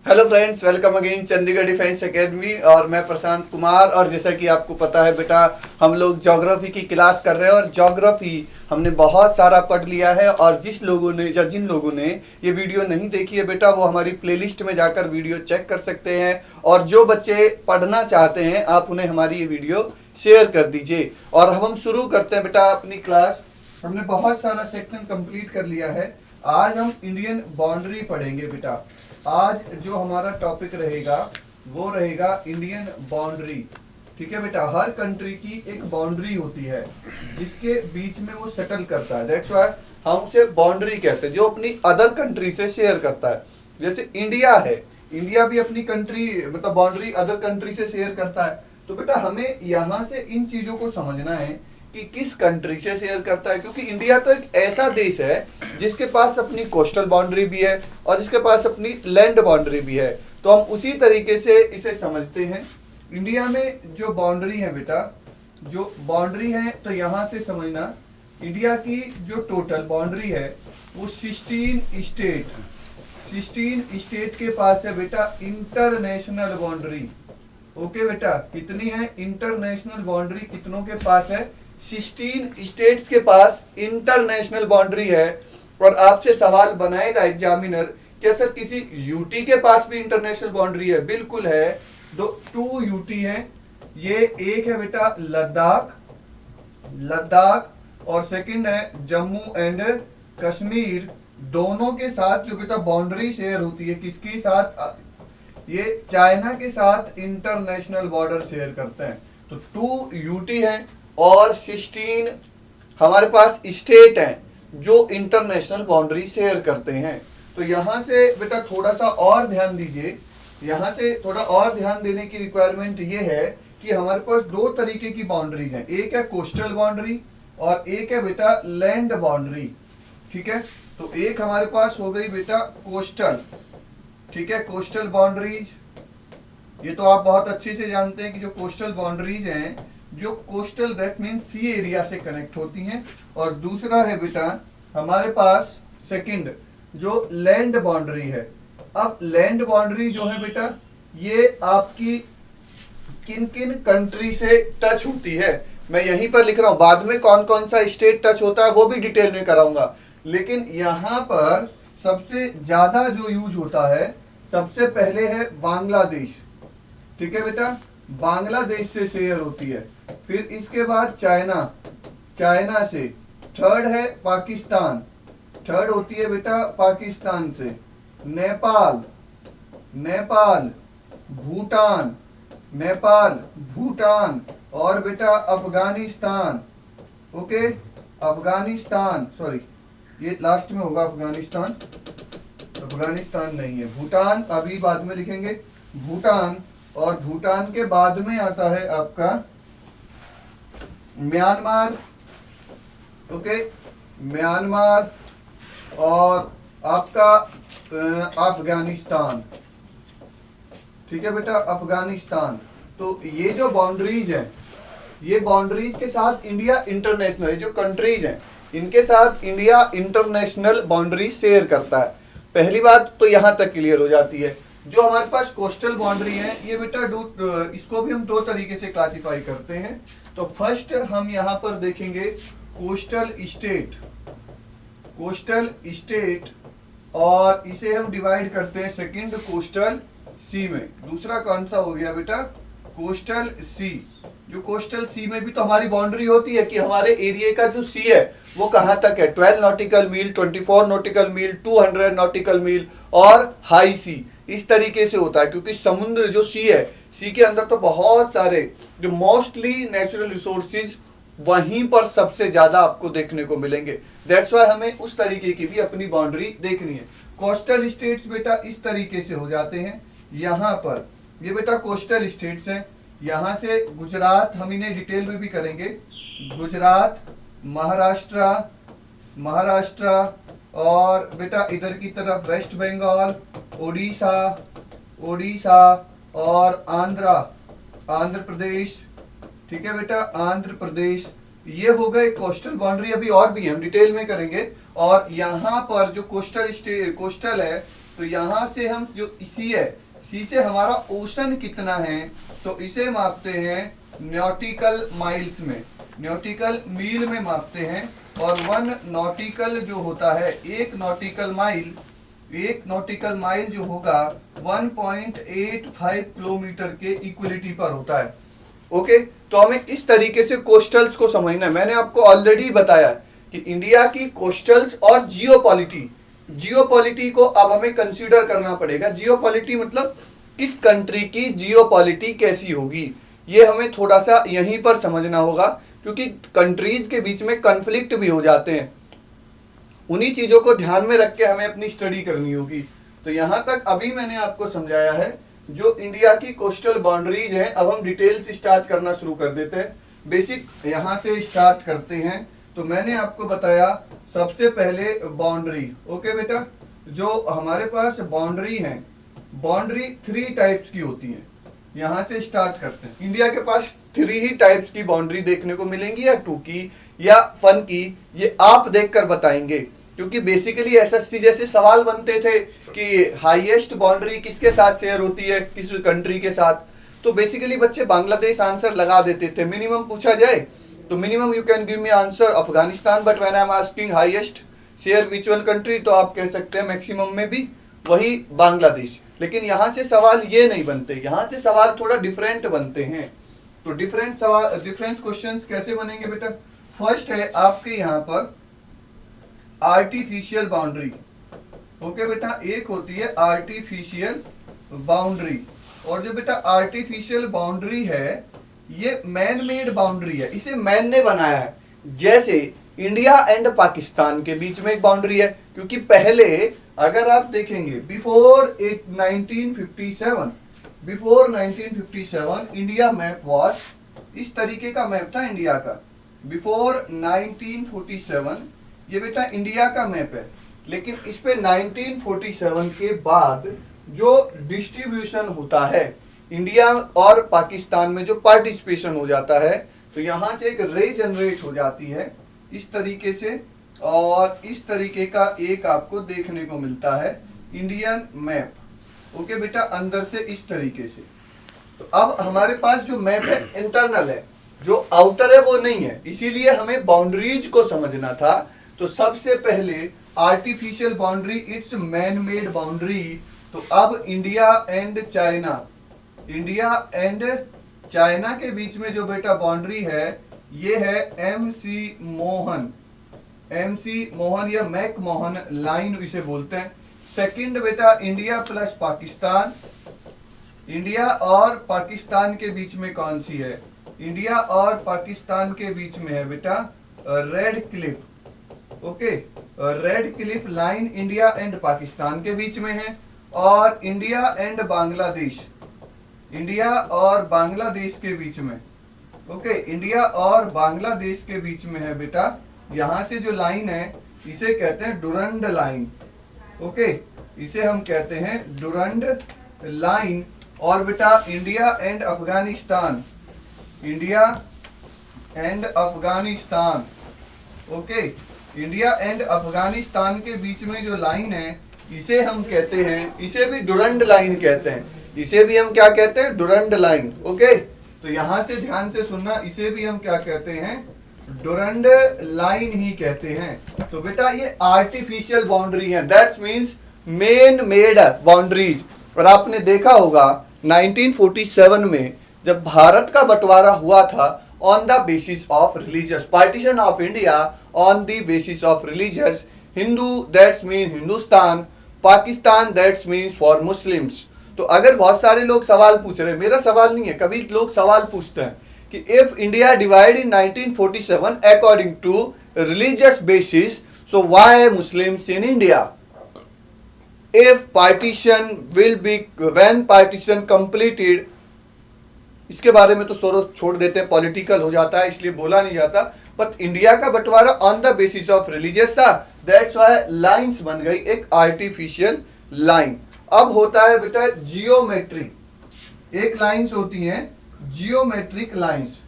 Hello friends, welcome again Chandigarh defence academy. और मैं प्रशांत कुमार। और जैसा कि आपको पता है बेटा, हम लोग ज्योग्राफी की क्लास कर रहे हैं और ज्योग्राफी हमने बहुत सारा पढ़ लिया है। और जिन लोगों ने ये वीडियो नहीं देखी है बेटा, वो हमारी प्लेलिस्ट में जाकर वीडियो चेक कर सकते हैं। और जो बच्चे पढ़ना चाहते हैं, आप उन्हें हमारी ये वीडियो शेयर कर दीजिए। और अब हम शुरू करते हैं बेटा अपनी क्लास। हमने बहुत सारा सेक्शन कंप्लीट कर लिया है। आज हम इंडियन बाउंड्री पढ़ेंगे बेटा। आज जो हमारा टॉपिक रहेगा वो रहेगा इंडियन बाउंड्री। ठीक है बेटा, हर कंट्री की एक बाउंड्री होती है जिसके बीच में वो सेटल करता है। दैट्स व्हाई हम उसे बाउंड्री कहते हैं, जो अपनी अदर कंट्री से शेयर करता है। जैसे इंडिया है, इंडिया भी अपनी कंट्री मतलब बाउंड्री अदर कंट्री से शेयर करता है। तो बेटा हमें यहाँ से इन चीजों को समझना है कि किस कंट्री से शेयर करता है, क्योंकि इंडिया तो एक ऐसा देश है जिसके पास अपनी कोस्टल बाउंड्री भी है और जिसके पास अपनी लैंड बाउंड्री भी है। तो हम उसी तरीके से इसे समझते हैं। इंडिया में जो बाउंड्री है बेटा, जो बाउंड्री है, तो यहाँ से समझना, इंडिया की जो टोटल बाउंड्री है वो 16 स्टेट के पास है बेटा इंटरनेशनल बाउंड्री। ओके बेटा, कितनी है इंटरनेशनल बाउंड्री, कितनों के पास है? 16 स्टेट्स के पास इंटरनेशनल बाउंड्री है। और आपसे सवाल बनाएगा एग्जामिनर, क्या सर किसी यूटी के पास भी इंटरनेशनल बाउंड्री है? बिल्कुल है। टू यूटी है। ये एक है बेटा लद्दाख और सेकंड है जम्मू एंड कश्मीर। दोनों के साथ जो बेटा बाउंड्री शेयर होती है, किसके साथ? ये चाइना के साथ इंटरनेशनल बॉर्डर शेयर करते हैं। तो 2 यूटी है और 16 हमारे पास स्टेट हैं जो इंटरनेशनल बाउंड्री शेयर करते हैं। तो यहां से बेटा थोड़ा सा और ध्यान दीजिए। यहां से थोड़ा और ध्यान देने की रिक्वायरमेंट ये है कि हमारे पास दो तरीके की बाउंड्रीज हैं। एक है कोस्टल बाउंड्री और एक है बेटा लैंड बाउंड्री। ठीक है, तो एक हमारे पास हो गई बेटा कोस्टल। ठीक है, कोस्टल बाउंड्रीज, ये तो आप बहुत अच्छे से जानते हैं कि जो कोस्टल बाउंड्रीज हैं, जो coastal that mean sea area से कनेक्ट होती हैं। और दूसरा है बेटा हमारे पास सेकंड जो लैंड बाउंड्री है। अब लैंड बाउंड्री जो है बेटा, ये आपकी किन किन कंट्री से टच होती है, मैं यहीं पर लिख रहा हूं। बाद में कौन कौन सा स्टेट टच होता है वो भी डिटेल में कराऊंगा, लेकिन यहां पर सबसे ज्यादा जो यूज होता है, सबसे पहले है बांग्लादेश। ठीक है बेटा, बांग्लादेश से शेयर होती है। फिर इसके बाद चाइना से। थर्ड है पाकिस्तान, थर्ड होती है बेटा पाकिस्तान से। नेपाल, भूटान और बेटा अफगानिस्तान। ओके, अफगानिस्तान, सॉरी ये लास्ट में होगा अफगानिस्तान नहीं है, भूटान अभी बाद में लिखेंगे। भूटान, और भूटान के बाद में आता है आपका म्यांमार। ओके, म्यांमार और आपका अफगानिस्तान। ठीक है बेटा, अफगानिस्तान। तो ये जो बाउंड्रीज है, ये बाउंड्रीज के साथ इंडिया इंटरनेशनल, जो कंट्रीज हैं इनके साथ इंडिया इंटरनेशनल बाउंड्री शेयर करता है। पहली बात तो यहां तक क्लियर हो जाती है। जो हमारे पास कोस्टल बाउंड्री है, ये बेटा इसको भी हम दो तरीके से क्लासिफाई करते हैं। तो फर्स्ट हम यहां पर देखेंगे कोस्टल स्टेट, और इसे हम डिवाइड करते हैं सेकंड कोस्टल सी में। दूसरा कौन सा हो गया बेटा? कोस्टल सी। जो कोस्टल सी में भी तो हमारी बाउंड्री होती है कि हमारे एरिया का जो सी है वो कहां तक है। 12 नॉटिकल मील, 24 नॉटिकल मील, 200 नॉटिकल मील और हाई सी, इस तरीके से होता है। क्योंकि समुद्र जो सी है, सी के अंदर तो बहुत सारे जो मोस्टली नेचुरल रिसोर्सेज वहीं पर सबसे ज्यादा आपको देखने को मिलेंगे। दैट्स व्हाई हमें उस तरीके की भी अपनी बाउंड्री देखनी है। कोस्टल स्टेट्स बेटा इस तरीके से हो जाते हैं। यहाँ पर ये बेटा कोस्टल स्टेट्स हैं। यहाँ से गुजरात, हम इन्हें डिटेल में भी करेंगे, गुजरात, महाराष्ट्र और बेटा इधर की तरफ वेस्ट बंगाल, उड़ीसा और आंध्र प्रदेश। ठीक है बेटा, आंध्र प्रदेश। ये हो गए कोस्टल बाउंड्री। अभी और भी हम डिटेल में करेंगे। और यहाँ पर जो कोस्टल है तो यहाँ से हम जो सी है, सी से हमारा ओशन कितना है, तो इसे मापते हैं नॉटिकल माइल्स में, नॉटिकल मील में मापते हैं। और 1 नॉटिकल जो होता है, एक नॉटिकल माइल जो होगा 1.85 किलोमीटर के इक्वलिटी पर होता है। ओके, तो हमें इस तरीके से कोस्टल्स को समझना है। मैंने आपको ऑलरेडी बताया कि इंडिया की कोस्टल्स और जियोपॉलिटी को अब हमें कंसीडर करना पड़ेगा। जियोपॉलिटी मतलब किस कंट्री की जियोपॉलिटी कैसी होगी, ये हमें थोड़ा सा यहीं पर समझना होगा, क्योंकि कंट्रीज के बीच में कॉन्फ्लिक्ट भी हो जाते हैं। उन्हीं चीजों को ध्यान में रख के हमें अपनी स्टडी करनी होगी। तो यहां तक अभी मैंने आपको समझाया है जो इंडिया की कोस्टल बाउंड्रीज है। अब हम डिटेल से स्टार्ट करना शुरू कर देते हैं। बेसिक यहां से स्टार्ट करते हैं। तो मैंने आपको बताया सबसे पहले बाउंड्री। ओके बेटा, जो हमारे पास बाउंड्री है, बाउंड्री 3 टाइप्स की होती है। यहां से स्टार्ट करते हैं। इंडिया के पास 3 ही टाइप्स की बाउंड्री देखने को मिलेंगी, या 2 की या 1 की, ये आप देखकर बताएंगे। क्योंकि बेसिकली एसएससी जैसे सवाल बनते थे कि हाईएस्ट बाउंड्री किसके साथ शेयर होती है, किस कंट्री के साथ, तो बेसिकली बच्चे बांग्लादेश आंसर लगा देते थे। मिनिमम पूछा जाए तो minimum you can give me answer Afghanistan, but when I am asking highest share which one country, तो आप कह सकते हैं मैक्सिमम में भी वही बांग्लादेश। लेकिन यहाँ से सवाल ये नहीं बनते, यहाँ से सवाल थोड़ा डिफरेंट बनते हैं। तो डिफरेंट क्वेश्चंस कैसे बनेंगे बेटा? फर्स्ट है आपके यहाँ पर आर्टिफिशियल बाउंड्री। ओके बेटा, एक होती है आर्टिफिशियल बाउंड्री, और जो बेटा आर्टिफिशियल बाउंड्री है ये मैन मेड बाउंड्री है, इसे मैन ने बनाया है। जैसे इंडिया एंड पाकिस्तान के बीच में एक बाउंड्री है, क्योंकि पहले अगर आप देखेंगे बिफोर 1957 इंडिया मैप वाज, इस तरीके का मैप था इंडिया का। बिफोर 1947 ये बेटा इंडिया का मैप है। लेकिन इस पे 1947 के बाद जो डिस्ट्रीब्यूशन होता है इंडिया और पाकिस्तान में, जो पार्टिसिपेशन हो जाता है, तो यहां से एक रे जनरेट हो जाती है इस तरीके से, और इस तरीके का एक आपको देखने को मिलता है इंडियन मैप। ओके बेटा, अंदर से इस तरीके से। तो अब हमारे पास जो मैप है इंटरनल है, जो आउटर है वो नहीं है, इसीलिए हमें बाउंड्रीज को समझना था। तो सबसे पहले artificial boundary, it's man made boundary. तो अब इंडिया एंड चाइना के बीच में जो बेटा बाउंड्री है ये है एमसी मोहन या मैक मोहन लाइन इसे बोलते हैं। सेकंड बेटा इंडिया प्लस पाकिस्तान, इंडिया और पाकिस्तान के बीच में कौन सी है? इंडिया और पाकिस्तान के बीच में है बेटा red Cliff. Okay, red Cliff line India and Pakistan के बीच में है। और इंडिया एंड बांग्लादेश, इंडिया और बांग्लादेश के बीच में, ओके, इंडिया और बांग्लादेश के बीच में है बेटा, यहां से जो लाइन है इसे कहते हैं डुरंड लाइन। ओके, इसे हम कहते हैं डुरंड लाइन। और बेटा India and Afghanistan, okay, India and Afghanistan के बीच में जो लाइन है इसे हम कहते हैं, इसे भी डुरंड लाइन कहते हैं। इसे भी हम क्या कहते हैं? Durand line. ओके, तो यहां से ध्यान से सुनना, इसे भी हम क्या कहते हैं? डुरंड लाइन ही कहते हैं। तो बेटा ये आर्टिफिशियल बाउंड्री है, that's means man made boundaries. और आपने देखा होगा 1947 में जब भारत का बंटवारा हुआ था on the basis of religious, partition of India on the basis of religious, Hindu that's mean Hindustan, Pakistan that's means for Muslims. तो अगर बहुत सारे लोग सवाल पूछ रहे हैं, मेरा सवाल नहीं है, कभी लोग सवाल पूछते हैं कि if India divide in 1947 according to religious basis, so why Muslims in India? If partition will be when partition completed, इसके बारे में तो छोड़ देते हैं, पॉलिटिकल हो जाता है इसलिए बोला नहीं जाता। बट इंडिया का बंटवारा on the basis of religious था, दैट्स व्हाई लाइंस बन गई एक आर्टिफिशियल लाइन। अब होता है बेटा जियोमेट्रिक, एक लाइंस होती हैं जियोमेट्रिक लाइंस।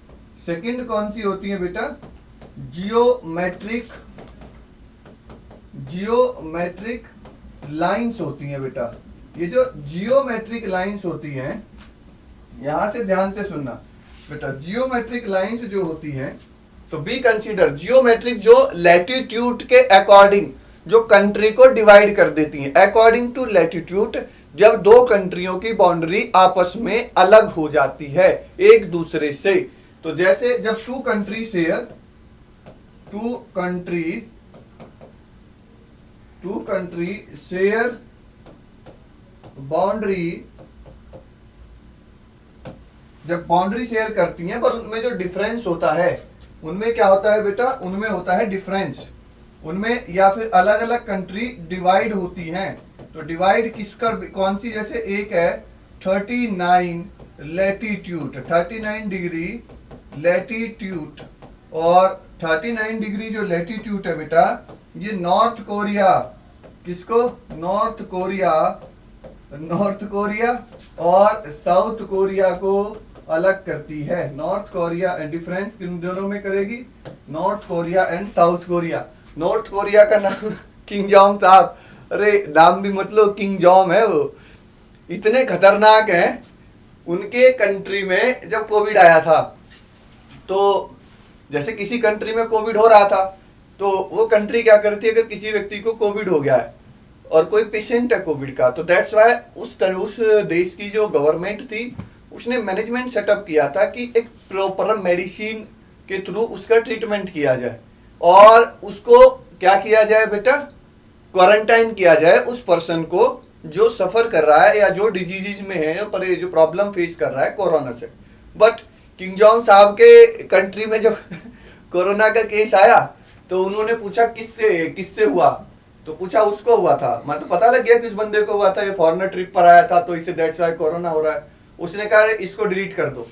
सेकंड कौन सी होती है बेटा? जियोमेट्रिक लाइंस होती हैं बेटा, ये जो जियोमेट्रिक लाइंस होती हैं, यहां से ध्यान से सुनना बेटा, जियोमेट्रिक लाइंस जो होती हैं, तो बी कंसीडर जियोमेट्रिक, जो लैटिट्यूड के अकॉर्डिंग जो कंट्री को डिवाइड कर देती हैं, अकॉर्डिंग टू लैटिट्यूड, जब दो कंट्रियों की बाउंड्री आपस में अलग हो जाती है एक दूसरे से, तो जैसे जब टू कंट्री शेयर बाउंड्री, जब बाउंड्री शेयर करती हैं पर उनमें जो डिफरेंस होता है, उनमें क्या होता है बेटा, उनमें होता है डिफरेंस, उनमें या फिर अलग अलग कंट्री डिवाइड होती हैं, तो डिवाइड किसका, कौन सी, जैसे एक है 39 लैटिट्यूड, 39 डिग्री लैटिट्यूड, और 39 डिग्री जो लैटिट्यूड है बेटा, ये नॉर्थ कोरिया, किसको, नॉर्थ कोरिया और साउथ कोरिया को अलग करती है। नॉर्थ कोरिया एंड डिफरेंस किन दोनों में करेगी, north Korea and south Korea. North Korea का नाम किंग जॉन्ग साहब, अरे नाम भी मतलब किंग जॉन्ग है, वो इतने खतरनाक हैं। उनके कंट्री में जब कोविड आया था, तो जैसे किसी कंट्री में कोविड हो रहा था, तो वो कंट्री क्या करती है, अगर किसी व्यक्ति को कोविड हो गया है और कोई पेशेंट है कोविड का, तो दैट्स वाई उस देश की जो गवर्नमेंट थी, उसने मैनेजमेंट सेटअप किया था कि एक प्रॉपर मेडिसिन के थ्रू उसका ट्रीटमेंट किया जाए और उसको क्या किया जाए बेटा, क्वारंटाइन किया जाए उस पर्सन को जो सफर कर रहा है या जो डिजीज में है, पर जो प्रॉब्लम फेस कर रहा है कोरोना से। बट किंग जॉन्ग साहब के कंट्री में जब कोरोना का केस आया, तो उन्होंने पूछा किससे हुआ, तो पूछा उसको हुआ था, मैं तो पता लग गया किस बंदे को हुआ था, ये फॉरेनर ट्रिप पर आया था, तो इसे दैट्स व्हाई कोरोना हो रहा है। उसने कहा इसको डिलीट कर दो,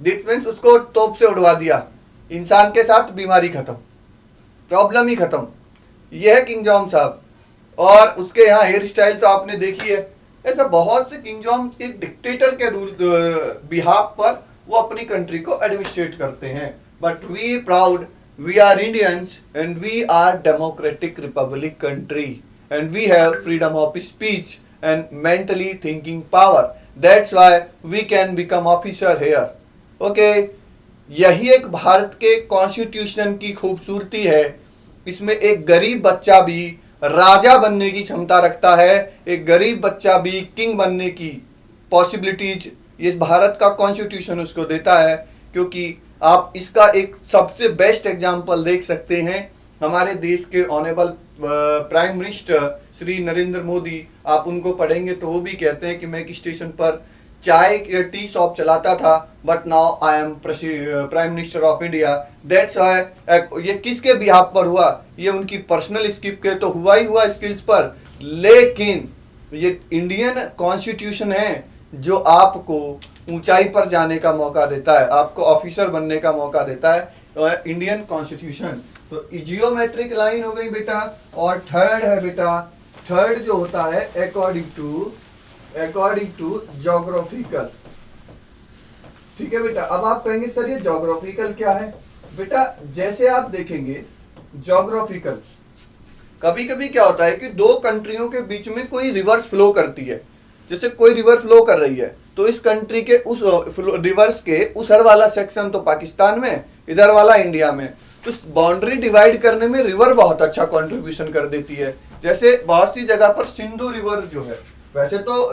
दिस मीन्स उसको तोप से उड़वा दिया, इंसान के साथ बीमारी खत्म, प्रॉब्लम ही खत्म। ये है किंग जॉन्ग साहब। और उसके यहाँ हेयर स्टाइल तो आपने देखी है। ऐसा बहुत से किंग जॉन्ग एक डिक्टेटर के रूल बिहाफ पर वो अपनी कंट्री को एडमिनिस्ट्रेट करते हैं। But we proud, we are Indians and we are democratic republic country and we have freedom of speech and mentally thinking power, that's why we can become officer here, okay। यही एक भारत के constitution की खूबसूरती है, इसमें एक गरीब बच्चा भी राजा बनने की क्षमता रखता है, एक गरीब बच्चा भी किंग बनने की पॉसिबिलिटीज ये भारत का कॉन्स्टिट्यूशन उसको देता है। क्योंकि आप इसका एक सबसे बेस्ट एग्जांपल देख सकते हैं, हमारे देश के honourable prime minister Shri Narendra Modi, आप उनको पढ़ेंगे तो वो भी कहते हैं कि मैं एक स्टेशन पर चाय टी शॉप चलाता था, but now I am prime minister of India. That's why ये किसके बिहाफ पर हुआ, ये उनकी पर्सनल स्किल के तो हुआ ही हुआ स्किल्स पर, लेकिन ये इंडियन कॉन्स्टिट्यूशन है जो आपको ऊंचाई पर जाने का मौका देता है, आपको ऑफिसर बनने का मौका देता है, तो इंडियन कॉन्स्टिट्यूशन। तो जियोमेट्रिक लाइन हो गई बेटा। और थर्ड है बेटा, थर्ड जो होता है अकॉर्डिंग टू ज्योग्राफिकल। ठीक है बेटा। अब आप कहेंगे सर ये ज्योग्राफिकल क्या है बेटा, जैसे आप देखेंगे ज्योग्राफिकल, कभी कभी क्या होता है कि दो कंट्रियों के बीच में कोई रिवर्स फ्लो करती है, जैसे कोई रिवर फ्लो कर रही है, तो इस कंट्री के उस रिवर्स के उधर वाला सेक्शन तो पाकिस्तान में, इधर वाला इंडिया में, तो बाउंड्री डिवाइड करने में रिवर बहुत अच्छा कंट्रीब्यूशन कर देती है। जैसे बहुत सी जगह पर सिंधु रिवर जो है, वैसे तो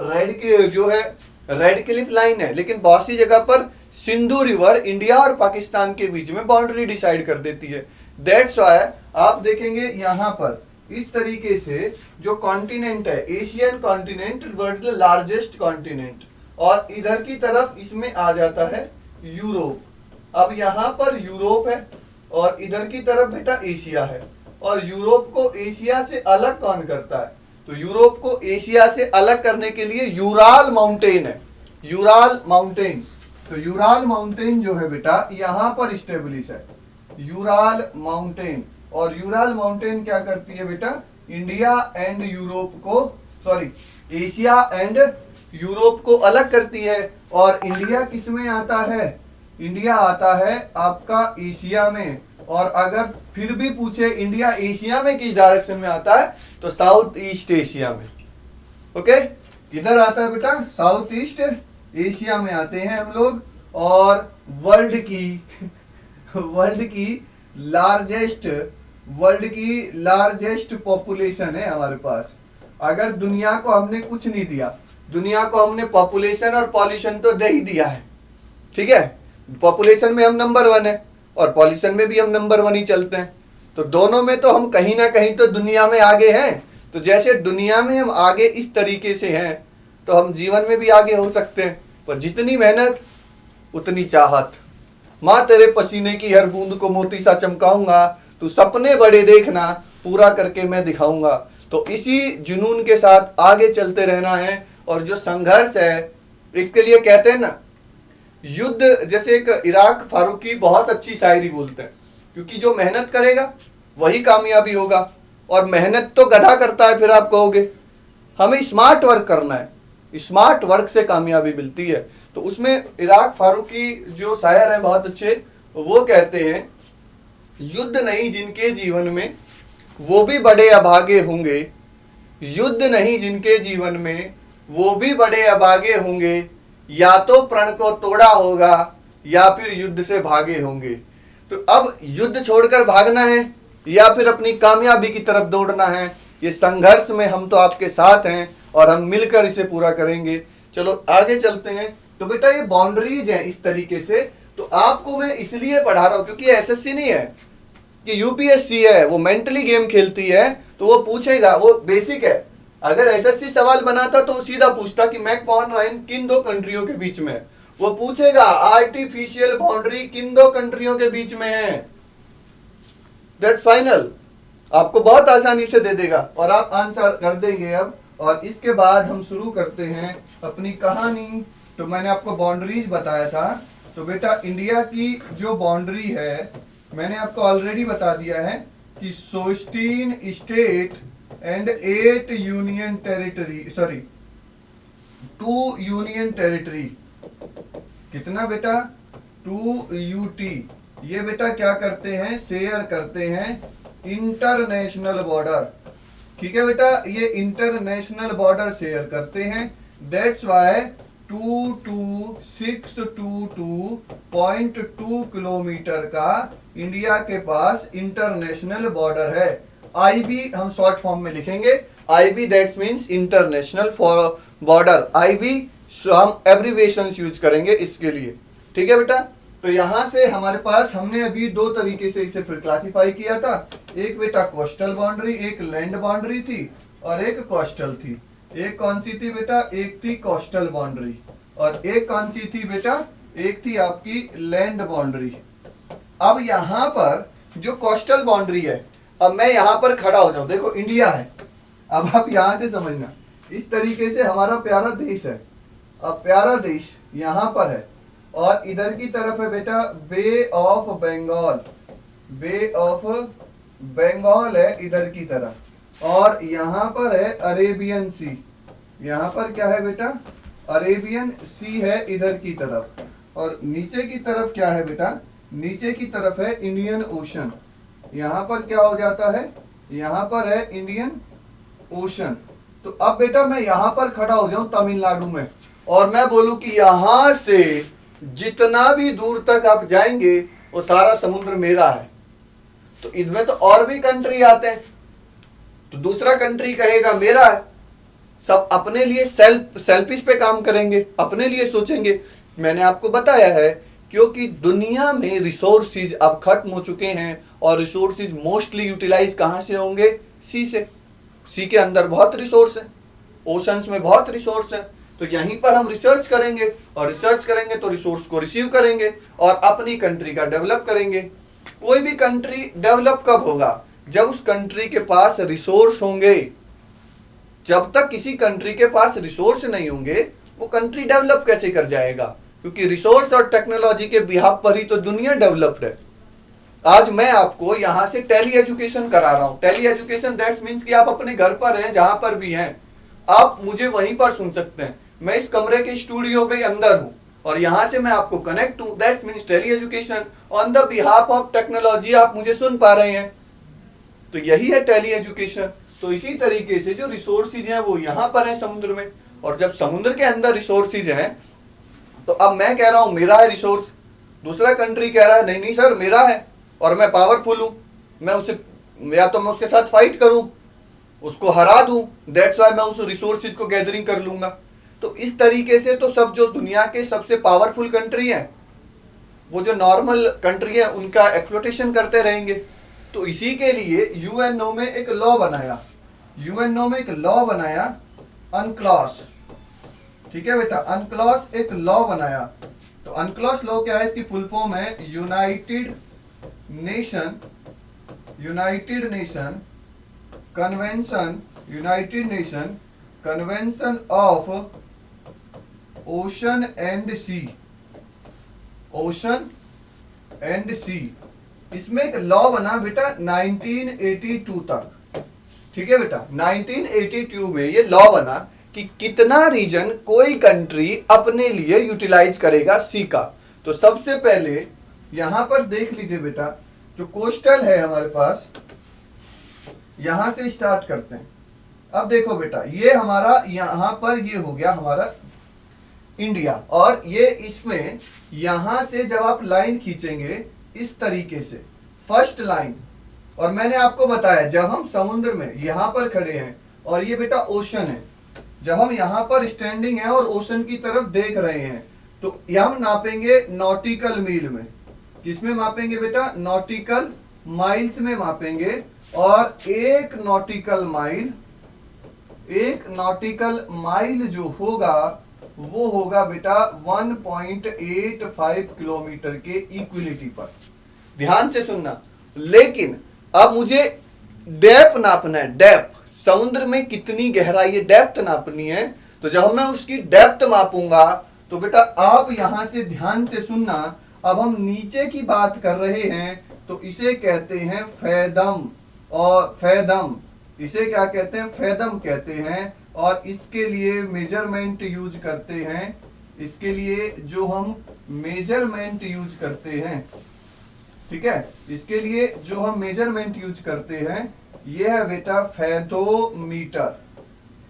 रेड क्लिफ लाइन है, लेकिन बहुत सी जगह पर सिंधु रिवर इंडिया और पाकिस्तान के बीच में बाउंड्री डिसाइड कर देती है। दैट्स व्हाई आप देखेंगे यहाँ पर इस तरीके से जो कॉन्टिनेंट है, Asian continent, world largest continent, और इधर की तरफ इसमें आ जाता है यूरोप। अब यहाँ पर यूरोप है और इधर की तरफ बेटा एशिया है, और यूरोप को एशिया से अलग कौन करता है, तो यूरोप को एशिया से अलग करने के लिए यूराल माउंटेन है, यूराल माउंटेन। तो यूराल माउंटेन जो है बेटा यहाँ पर स्टेब्लिश है, यूराल माउंटेन। और यूराल माउंटेन क्या करती है बेटा, इंडिया एंड यूरोप को, सॉरी एशिया एंड यूरोप को अलग करती है। और इंडिया किस में आता है, इंडिया आता है आपका एशिया में। और अगर फिर भी पूछे इंडिया एशिया में किस डायरेक्शन में आता है, तो साउथ ईस्ट एशिया में। ओके, किधर आता है बेटा? साउथ ईस्ट एशिया में आते हैं हम लोग। और वर्ल्ड की लार्जेस्ट पॉपुलेशन है हमारे पास। अगर दुनिया को हमने कुछ नहीं दिया, दुनिया को हमने पॉपुलेशन और पॉल्यूशन तो दे ही दिया है, ठीक है। पॉपुलेशन में हम नंबर 1 है और पॉल्यूशन में भी हम नंबर 1 ही चलते हैं, तो दोनों में तो हम कहीं ना कहीं तो दुनिया में आगे हैं। तो जैसे दुनिया में हम आगे इस तरीके से हैं, तो हम जीवन में भी आगे हो सकते हैं। पर जितनी मेहनत उतनी चाहत। माँ तेरे पसीने की हर बूंद को मोती सा चमकाऊंगा, तू सपने बड़े देखना, पूरा करके मैं दिखाऊंगा। तो इसी जुनून के साथ आगे चलते रहना है। और जो संघर्ष है, इसके लिए कहते हैं ना युद्ध, जैसे एक इराक फारूकी बहुत अच्छी शायरी बोलते हैं, क्योंकि जो मेहनत करेगा वही कामयाबी होगा। और मेहनत तो गधा करता है, फिर आप कहोगे हमें स्मार्ट वर्क करना है, स्मार्ट वर्क से कामयाबी मिलती है। तो उसमें इराक फारूकी जो शायर है बहुत अच्छे, वो कहते हैं युद्ध नहीं जिनके जीवन में वो भी बड़े अभागे होंगे, युद्ध नहीं जिनके जीवन में वो भी बड़े अभागे होंगे, या तो प्रण को तोड़ा होगा या फिर युद्ध से भागे होंगे। तो अब युद्ध छोड़कर भागना है या फिर अपनी कामयाबी की तरफ दौड़ना है, ये संघर्ष में हम तो आपके साथ हैं और हम मिलकर इसे पूरा करेंगे। चलो आगे चलते हैं। तो बेटा ये बाउंड्रीज हैं इस तरीके से। तो आपको मैं इसलिए पढ़ा रहा हूं क्योंकि एसएससी नहीं है कि यूपीएससी है, वो मेंटली गेम खेलती है। तो वो पूछेगा, वो बेसिक है। अगर एसएससी सवाल बनाता तो सीधा पूछता कि मैकमोहन लाइन किन 2 कंट्रियों के बीच में है। वो पूछेगा आर्टिफिशियल बाउंड्री किन 2 कंट्रियों के बीच में है। दैट फाइनल आपको बहुत आसानी से दे देगा और आप आंसर कर देंगे अब। और इसके बाद हम शुरू करते हैं अपनी कहानी। तो मैंने आपको बाउंड्रीज बताया था। तो बेटा इंडिया की जो बाउंड्री है मैंने आपको ऑलरेडी बता दिया है कि 16 state and 8 union territory, sorry 2 union territory. कितना बेटा? 2 यूटी। ये बेटा क्या करते हैं? शेयर करते हैं इंटरनेशनल बॉर्डर। ठीक है बेटा, ये इंटरनेशनल बॉर्डर शेयर करते हैं। दैट्स वाई 22622.2 किलोमीटर का इंडिया के पास इंटरनेशनल बॉर्डर है। आईबी हम शॉर्ट फॉर्म में लिखेंगे, IB that's means international border. IB हम एब्रिविएशंस यूज करेंगे इसके लिए। ठीक है बेटा, तो यहां से हमारे पास हमने अभी 2 तरीके से इसे फिर क्लासिफाई किया था। एक बेटा कोस्टल बाउंड्री, एक लैंड बाउंड्री थी और एक कोस्टल थी। एक कौन सी थी बेटा? एक थी कोस्टल बाउंड्री और एक कौन सी थी बेटा? एक थी आपकी लैंड बाउंड्री। अब यहां पर जो कोस्टल बाउंड्री है, अब मैं यहां पर खड़ा हो जाऊं, देखो इंडिया है। अब आप यहां से समझना, इस तरीके से हमारा प्यारा देश है। अब प्यारा देश यहां पर है और इधर की तरफ है बेटा bay of Bengal. Bay of Bengal है इधर की तरफ और यहां पर है अरेबियन सी। यहां पर क्या है बेटा? अरेबियन सी है इधर की तरफ। और नीचे की तरफ क्या है बेटा? नीचे की तरफ है इंडियन ओशन। यहां पर क्या हो जाता है? यहां पर है इंडियन ओशन। तो अब बेटा मैं यहां पर खड़ा हो जाऊं तमिलनाडु में और मैं बोलूं कि यहां से जितना भी दूर तक आप जाएंगे वो सारा समुद्र मेरा है। तो इसमें तो और भी कंट्री आते हैं, तो दूसरा कंट्री कहेगा मेरा है। सब अपने लिए सेल्फिश पे काम करेंगे, अपने लिए सोचेंगे। मैंने आपको बताया है क्योंकि दुनिया में रिसोर्सेज अब खत्म हो चुके हैं और रिसोर्सेज मोस्टली यूटिलाइज कहां से होंगे? सी से। सी के अंदर बहुत रिसोर्स है, ओशंस में बहुत रिसोर्स है। तो यहीं पर हम रिसर्च करेंगे और रिसर्च करेंगे तो रिसोर्स को रिसीव करेंगे और अपनी कंट्री का डेवलप करेंगे। कोई भी कंट्री डेवलप कब होगा? जब उस कंट्री के पास रिसोर्स होंगे। जब तक किसी कंट्री के पास रिसोर्स नहीं होंगे वो कंट्री डेवलप कैसे कर जाएगा? क्योंकि रिसोर्स और टेक्नोलॉजी के बिहाफ पर ही तो दुनिया डेवलप्ड है। आज मैं आपको यहां से टेली एजुकेशन करा रहा हूं। टेली एजुकेशन दैट्स मींस कि आप अपने घर पर हैं, जहां पर भी हैं आप मुझे वहीं पर सुन सकते हैं। मैं इस कमरे के स्टूडियो में अंदर हूं और यहां से मैं आपको कनेक्ट हूं। That's means tele education on the behalf of technology. आप मुझे सुन पा रहे हैं, तो यही है टेली एजुकेशन। तो इसी तरीके से जो रिसोर्सेज हैं वो यहाँ पर हैं समुद्र में, और जब समुद्र के अंदर रिसोर्सेज हैं तो अब मैं कह रहा हूँ मेरा है रिसोर्स, दूसरा कंट्री कह रहा है नहीं नहीं सर मेरा है और मैं पावरफुल हूँ, मैं उसे या तो मैं उसके साथ फाइट करूँ, उसको हरा दूँ, दैट्स वाई मैं उस रिसोर्सेज को गैदरिंग कर लूंगा। तो इस तरीके से तो सब जो दुनिया के सबसे पावरफुल कंट्री हैं वो जो नॉर्मल कंट्री है उनका एक्सप्लॉयटेशन करते रहेंगे। तो इसी के लिए यूएनओ में एक लॉ बनाया, यूएनओ में एक लॉ बनाया अनक्लॉस, ठीक है बेटा, अनक्लॉस एक लॉ बनाया। तो अनक्लॉस लॉ क्या है, इसकी फुल फॉर्म है united nation convention, united nation convention of ocean and sea, ocean and sea. इसमें एक लॉ बना बेटा 1982 तक, ठीक है बेटा, 1982 में ये लॉ बना कि कितना रीजन कोई कंट्री अपने लिए यूटिलाइज करेगा सी का। तो सबसे पहले यहां पर देख लीजिए बेटा, जो कोस्टल है हमारे पास, यहां से स्टार्ट करते हैं। अब देखो बेटा, ये हमारा यहां पर ये हो गया हमारा इंडिया, और ये इसमें यहां से जब आप लाइन खींचेंगे इस तरीके से फर्स्ट लाइन, और मैंने आपको बताया जब हम समुद्र में यहां पर खड़े हैं और ये बेटा ओशन है, जब हम यहां पर स्टैंडिंग है और ओशन की तरफ देख रहे हैं तो ये हम नापेंगे नॉटिकल मील में। किसमें मापेंगे बेटा, नॉटिकल माइल्स में मापेंगे। और एक नॉटिकल माइल जो होगा वो होगा बेटा 1.85 किलोमीटर के इक्विलिटी पर। ध्यान से सुनना, लेकिन अब मुझे डेप्थ नापना है, डेप्थ, समुद्र में कितनी गहराई है डेप्थ नापनी है। तो जब मैं उसकी डेप्थ मापूंगा तो बेटा आप यहां से ध्यान से सुनना, अब हम नीचे की बात कर रहे हैं तो इसे कहते हैं फैदम, और फैदम इसे क्या कहते हैं, फैदम कहते हैं। और इसके लिए मेजरमेंट यूज करते हैं, इसके लिए जो हम मेजरमेंट यूज करते हैं, ठीक है, इसके लिए जो हम मेजरमेंट यूज करते हैं ये है बेटा फैथोमीटर।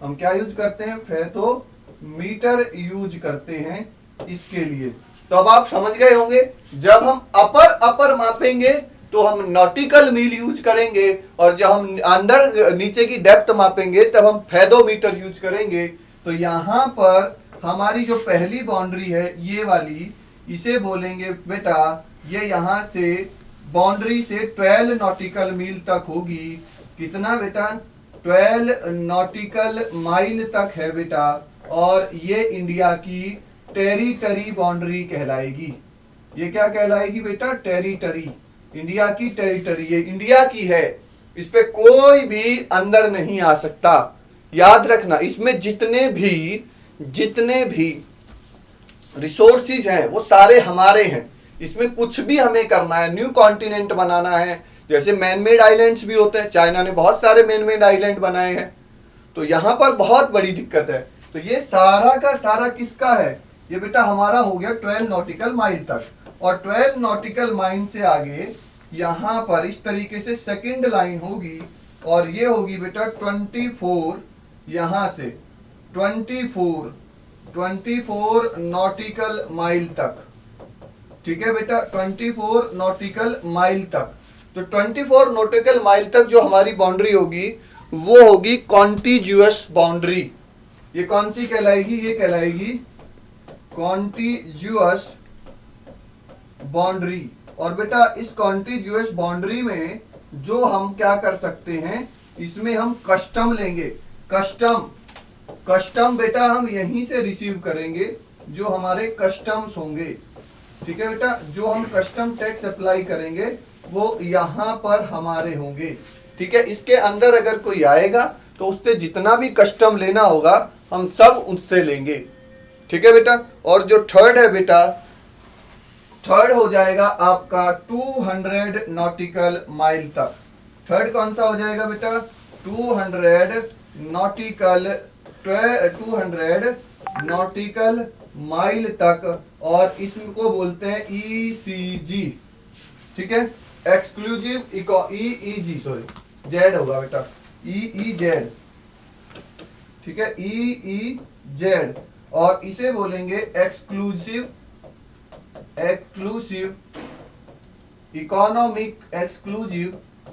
हम क्या यूज करते हैं, फैथोमीटर यूज करते हैं इसके लिए। तो अब आप समझ गए होंगे, जब हम अपर मापेंगे तो हम नॉटिकल मील यूज करेंगे, और जब हम अंदर नीचे की डेप्थ मापेंगे तब हम फैथोमीटर यूज करेंगे। तो यहां पर हमारी जो पहली बाउंड्री है ये वाली, इसे बोलेंगे बेटा, ये यहां से बाउंड्री से 12 नॉटिकल मील तक होगी। कितना बेटा, 12 नॉटिकल माइल तक है बेटा, और ये इंडिया की टेरिटरी बाउंड्री कहलाएगी। ये क्या कहलाएगी बेटा, टेरिटरी, इंडिया की टेरिटरी, ये इंडिया की है, इस पे कोई भी अंदर नहीं आ सकता। याद रखना, इसमें जितने भी रिसोर्सेज हैं वो सारे हमारे हैं, इसमें कुछ भी हमें करना है, न्यू कॉन्टिनेंट बनाना है, जैसे मैन मेड आइलैंड्स भी होते हैं, चाइना ने बहुत सारे मैन मेड आइलैंड बनाए हैं, तो यहां पर बहुत बड़ी दिक्कत है। तो ये सारा का सारा किसका है, ये बेटा हमारा हो गया 12 नॉटिकल माइल तक, और 12 नॉटिकल माइल से आगे यहां पर इस तरीके से सेकंड लाइन होगी, और ये होगी बेटा 24, यहां से 24 नॉटिकल माइल तक, ठीक है बेटा, 24 नॉटिकल माइल तक। तो 24 नॉटिकल माइल तक जो हमारी बाउंड्री होगी वो होगी कॉन्टिज्यूअस बाउंड्री। ये कौन सी कहलाएगी, ये कहलाएगी कॉन्टिज्यूअस बाउंड्री। और बेटा इस कॉन्टिज्यूअस बाउंड्री में जो हम क्या कर सकते हैं, इसमें हम कस्टम लेंगे, कस्टम बेटा हम यहीं से रिसीव करेंगे, जो हमारे कस्टम्स होंगे, ठीक है बेटा, जो हम कस्टम टैक्स अप्लाई करेंगे वो यहां पर हमारे होंगे, ठीक है। इसके अंदर अगर कोई आएगा तो उससे जितना भी कस्टम लेना होगा हम सब उससे लेंगे, ठीक है बेटा। और जो थर्ड है बेटा, थर्ड हो जाएगा आपका 200 नॉटिकल माइल तक। थर्ड कौन सा हो जाएगा बेटा, 200 नॉटिकल माइल तक, और इसको बोलते हैं ECG, ठीक है, एक्सक्लूसिव EEG, सॉरी जेड होगा बेटा, EEZ, ठीक है, EEZ, और इसे बोलेंगे एक्सक्लूसिव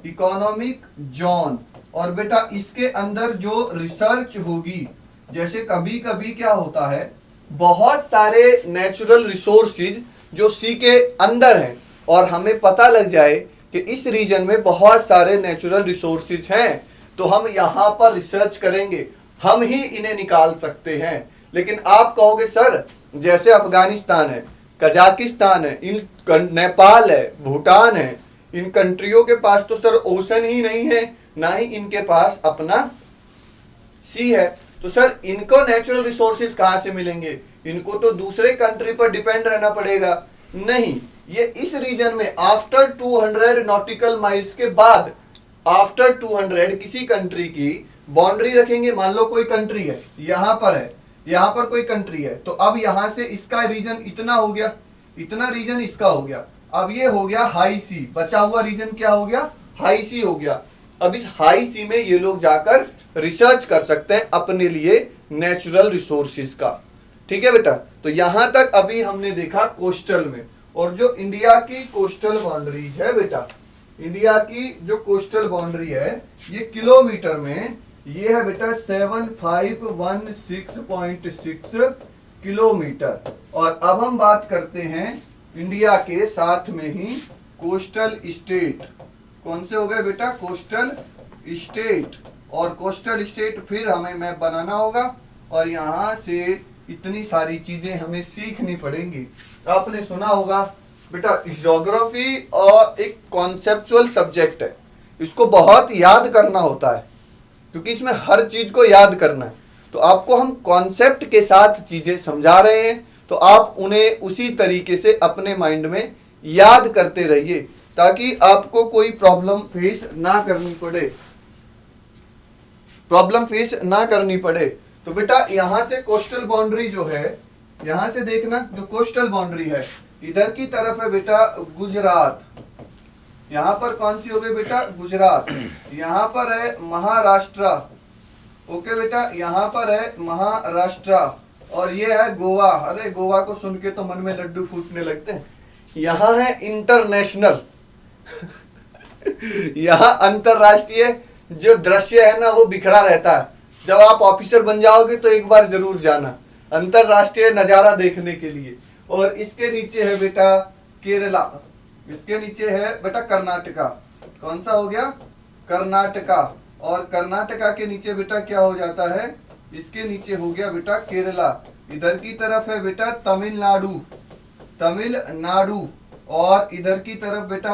इकोनॉमिक जोन। और बेटा इसके अंदर जो रिसर्च होगी, जैसे कभी कभी क्या होता है, बहुत सारे नेचुरल रिसोर्सेज जो सी के अंदर हैं और हमें पता लग जाए कि इस रीजन में बहुत सारे नेचुरल रिसोर्सेज हैं, तो हम यहाँ पर रिसर्च करेंगे, हम ही इन्हें निकाल सकते हैं। लेकिन आप कहोगे सर जैसे अफगानिस्तान है, कजाकिस्तान है, नेपाल है, भूटान है, इन कंट्रियों के पास तो सर ओशन ही नहीं है, ना ही इनके पास अपना सी है, तो सर इनको नेचुरल रिसोर्सेज कहां से मिलेंगे? इनको तो दूसरे कंट्री पर डिपेंड रहना पड़ेगा। नहीं, ये इस रीजन में आफ्टर 200 नॉटिकल माइल्स के बाद, आफ्टर 200 किसी कंट्री की बाउंड्री रखेंगे। मान लो कोई कंट्री है, यहां पर है, यहां पर कोई कंट्री है, तो अब यहां से इसका रीजन इतना हो गया, इतना रीजन इसका हो गया, अब ये हो गया हाई सी, बचा हुआ रीजन क्या हो गया? हाई सी हो गया। अब इस हाई सी में ये लोग जाकर रिसर्च कर सकते हैं अपने लिए नेचुरल रिसोर्सेज का। ठीक है बेटा, तो यहां तक अभी हमने देखा कोस्टल में। और जो इंडिया की कोस्टल बाउंड्रीज है बेटा, इंडिया की जो कोस्टल बाउंड्री है ये किलोमीटर में, ये है बेटा 7516.6 किलोमीटर। और अब हम बात करते हैं इंडिया के साथ में ही कोस्टल स्टेट। कौन से हो गए बेटा? Coastal state. और कोस्टल स्टेट फिर हमें मैप बनाना होगा और यहां से इतनी सारी चीजें हमें सीखनी पड़ेंगी। आपने सुना होगा बेटा ज्योग्राफी और एक कॉन्सेप्चुअल सब्जेक्ट है, इसको बहुत याद करना होता है क्योंकि इसमें हर चीज को याद करना है। तो आपको हम कॉन्सेप्ट के साथ चीजें समझा रहे हैं, तो आप उन्हें उसी तरीके से अपने माइंड में याद करते रहिए ताकि आपको कोई प्रॉब्लम फेस ना करनी पड़े। तो बेटा यहां से कोस्टल बाउंड्री जो है, यहां से देखना जो कोस्टल बाउंड्री है, इधर की तरफ है बेटा गुजरात, यहां पर कौन सी हो गई बेटा? गुजरात। यहां पर है महाराष्ट्र, ओके बेटा, यहां पर है महाराष्ट्र। और ये है गोवा। अरे गोवा को सुन के तो मन में लड्डू फूटने लगते हैं। यहां है इंटरनेशनल यहां अंतरराष्ट्रीय जो दृश्य है ना वो बिखरा रहता है। जब आप ऑफिसर बन जाओगे तो एक बार जरूर जाना अंतरराष्ट्रीय नजारा देखने के लिए। और इसके नीचे है बेटा केरला, इसके नीचे है बेटा कर्नाटका। कौन सा हो गया? कर्नाटका। और कर्नाटका के नीचे बेटा क्या हो जाता है? इसके नीचे हो गया बेटा केरला। इधर की तरफ है बेटा तमिलनाडु, और इधर की तरफ बेटा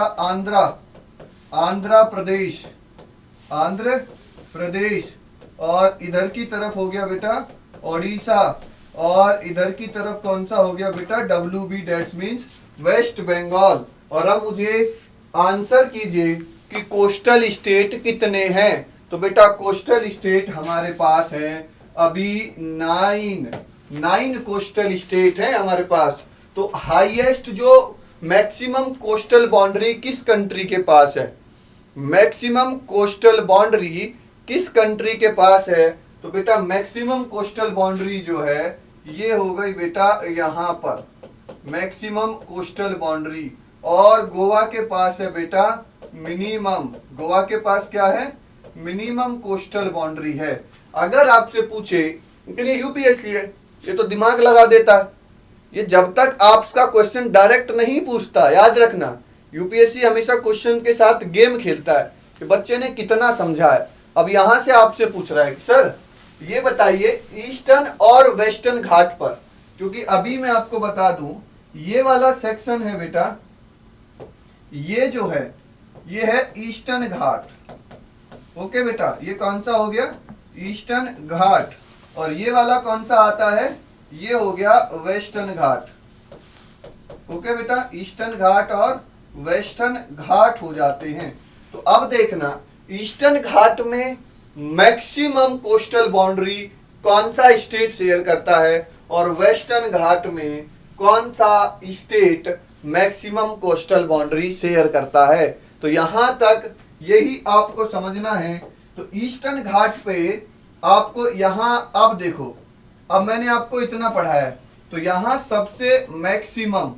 आंध्र प्रदेश, और इधर की तरफ हो गया बेटा ओडिशा, और इधर की तरफ कौन सा हो गया बेटा? WB, that's means West Bengal. और अब मुझे आंसर कीजिए कि कोस्टल स्टेट कितने हैं। तो बेटा कोस्टल स्टेट हमारे पास है अभी 9 कोस्टल स्टेट है हमारे पास। तो हाईएस्ट जो मैक्सिमम कोस्टल बाउंड्री किस कंट्री के पास है? मैक्सिमम कोस्टल बाउंड्री किस कंट्री के पास है? तो बेटा मैक्सिमम कोस्टल बाउंड्री जो है ये हो गई बेटा यहाँ पर मैक्सिमम कोस्टल बाउंड्री। और गोवा के पास है बेटा मिनिमम। गोवा के पास क्या है? मिनिमम कोस्टल बाउंड्री है। अगर आपसे पूछे, लेकिन ये यूपीएससी है, ये तो दिमाग लगा देता है। ये जब तक आपका क्वेश्चन डायरेक्ट नहीं पूछता, याद रखना यूपीएससी हमेशा क्वेश्चन के साथ गेम खेलता है कि बच्चे ने कितना समझा है। अब यहां से आपसे पूछ रहा है कि सर ये बताइए ईस्टर्न और वेस्टर्न घाट पर, क्योंकि अभी मैं आपको बता दूं ये वाला सेक्शन है बेटा, ये जो है ये है ईस्टर्न घाट। ओके बेटा, ये कौन सा हो गया? ईस्टर्न घाट। और ये वाला कौन सा आता है? ये हो गया वेस्टर्न घाट। ओके बेटा, ईस्टर्न घाट और वेस्टर्न घाट हो जाते हैं। तो अब देखना ईस्टर्न घाट में मैक्सिमम कोस्टल बाउंड्री कौन सा स्टेट शेयर करता है और वेस्टर्न घाट में कौन सा state maximum coastal boundary share करता है। तो यहां तक यही आपको समझना है। तो तो ईस्टर्न घाट पे आपको यहाँ, अब देखो, अब मैंने आपको इतना पढ़ाया है, तो यहाँ सबसे मैक्सिमम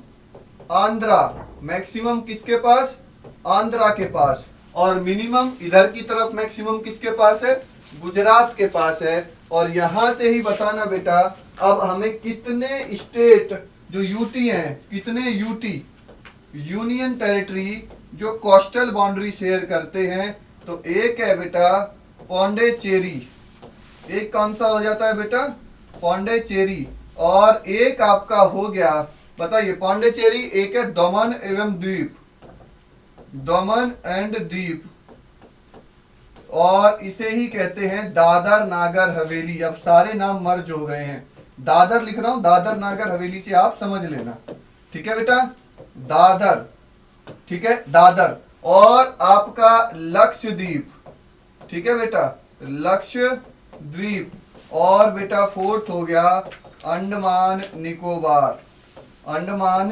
आंध्रा, मैक्सिमम किसके पास? आंध्रा के पास। और मिनिमम इधर की तरफ मैक्सिमम किसके पास है? गुजरात के पास है। और यहां से ही बताना बेटा, अब हमें कितने स्टेट जो यूटी हैं, कितने यूटी यूनियन टेरिटरी जो कोस्टल बाउंड्री शेयर करते हैं? तो एक है बेटा पौंडेचेरी, एक कौन सा हो जाता है बेटा? पौंडेचेरी। और एक आपका हो गया, बताइए पौंडेचेरी, एक है दमन एवं द्वीप, दमन एंड द्वीप, और इसे ही कहते हैं दादर नागर हवेली। अब सारे नाम मर्ज हो गए हैं, दादर लिख रहा हूं, दादर नागर हवेली से आप समझ लेना, ठीक है बेटा? दादर, ठीक है, दादर। और आपका लक्षद्वीप, ठीक है बेटा, लक्षद्वीप। और बेटा फोर्थ हो गया अंडमान निकोबार, अंडमान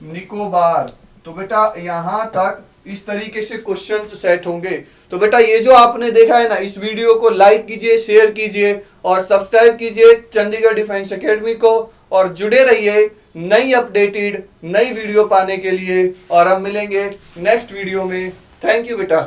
निकोबार। तो बेटा यहां तक इस तरीके से क्वेश्चंस सेट होंगे। तो बेटा ये जो आपने देखा है ना, इस वीडियो को लाइक कीजिए, शेयर कीजिए और सब्सक्राइब कीजिए चंडीगढ़ डिफेंस एकेडमी को, और जुड़े रहिए नई अपडेटेड नई वीडियो पाने के लिए। और हम मिलेंगे नेक्स्ट वीडियो में। थैंक यू बेटा।